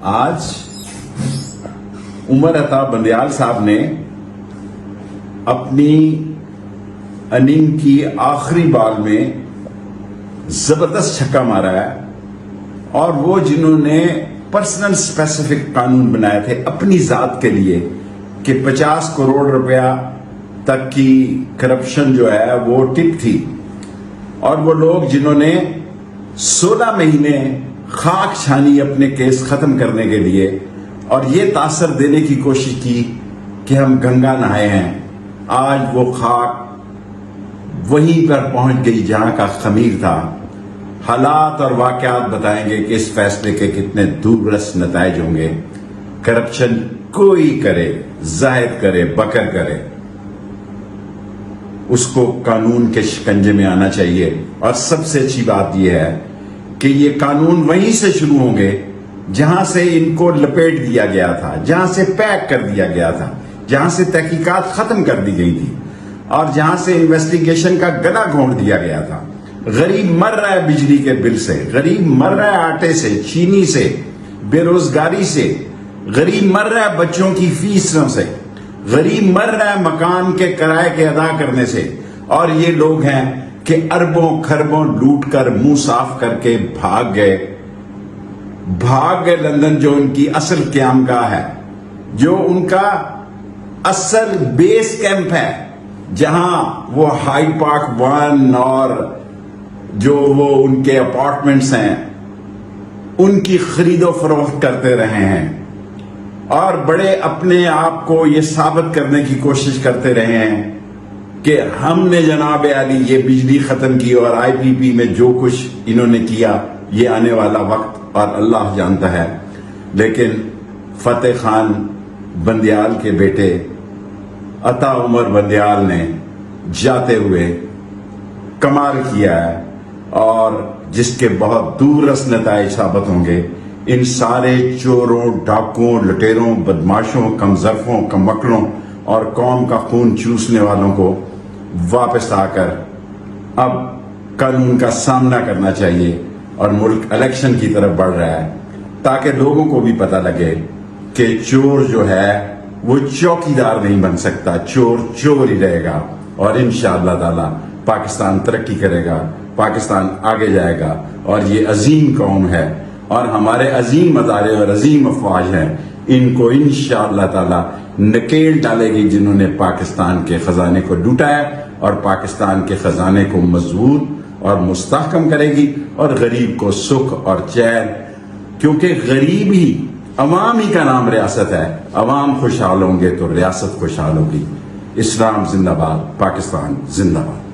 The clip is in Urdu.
آج عمر عطا بندیال صاحب نے اپنی اننگ کی آخری بال میں زبردست چھکا مارا ہے، اور وہ جنہوں نے پرسنل اسپیسیفک قانون بنائے تھے اپنی ذات کے لیے کہ 50 کروڑ روپیہ تک کی کرپشن جو ہے وہ ٹک تھی، اور وہ لوگ جنہوں نے 16 مہینے خاک چھانی اپنے کیس ختم کرنے کے لیے اور یہ تاثر دینے کی کوشش کی کہ ہم گنگا نہائے ہیں، آج وہ خاک وہیں پر پہنچ گئی جہاں کا خمیر تھا۔ حالات اور واقعات بتائیں گے کہ اس فیصلے کے کتنے دور رس نتائج ہوں گے۔ کرپشن کوئی کرے، زاہد کرے، بکر کرے، اس کو قانون کے شکنجے میں آنا چاہیے۔ اور سب سے اچھی بات یہ ہے کہ یہ قانون وہیں سے شروع ہوں گے جہاں سے ان کو لپیٹ دیا گیا تھا، جہاں سے پیک کر دیا گیا تھا، جہاں سے تحقیقات ختم کر دی گئی تھی، اور جہاں سے انویسٹیگیشن کا گلا گھونٹ دیا گیا تھا۔ غریب مر رہا ہے بجلی کے بل سے، غریب مر رہا ہے آٹے سے، چینی سے، بے روزگاری سے، غریب مر رہا ہے بچوں کی فیسوں سے، غریب مر رہا ہے مکان کے کرائے کے ادا کرنے سے، اور یہ لوگ ہیں کہ اربوں خربوں لوٹ کر منہ صاف کر کے بھاگ گئے لندن، جو ان کی اصل قیام گاہ ہے، جو ان کا اصل بیس کیمپ ہے، جہاں وہ ہائی پارک 1 اور جو وہ ان کے اپارٹمنٹس ہیں ان کی خرید و فروخت کرتے رہے ہیں، اور بڑے اپنے آپ کو یہ ثابت کرنے کی کوشش کرتے رہے ہیں کہ ہم نے جناب علی یہ بجلی ختم کی، اور آئی پی پی میں جو کچھ انہوں نے کیا یہ آنے والا وقت اور اللہ جانتا ہے۔ لیکن فتح خان بندیال کے بیٹے عطا عمر بندیال نے جاتے ہوئے کمال کیا ہے، اور جس کے بہت دور رس نتائج ثابت ہوں گے۔ ان سارے چوروں، ڈاکوؤں، لٹیروں، بدماشوں، کم ظرفوں، کم مکڑوں اور قوم کا خون چوسنے والوں کو واپس آ کر اب قانون کا سامنا کرنا چاہیے، اور ملک الیکشن کی طرف بڑھ رہا ہے، تاکہ لوگوں کو بھی پتہ لگے کہ چور جو ہے وہ چوکیدار نہیں بن سکتا، چور چور ہی رہے گا، اور انشاءاللہ تعالی پاکستان ترقی کرے گا، پاکستان آگے جائے گا، اور یہ عظیم قوم ہے، اور ہمارے عظیم ادارے اور عظیم افواج ہیں، ان کو انشاءاللہ تعالی نکیل ڈالے گی جنہوں نے پاکستان کے خزانے کو لوٹا ہے، اور پاکستان کے خزانے کو مضبوط اور مستحکم کرے گی، اور غریب کو سکھ اور چین، کیونکہ غریب ہی، عوام ہی کا نام ریاست ہے، عوام خوشحال ہوں گے تو ریاست خوشحال ہوگی۔ اسلام زندہ باد، پاکستان زندہ باد۔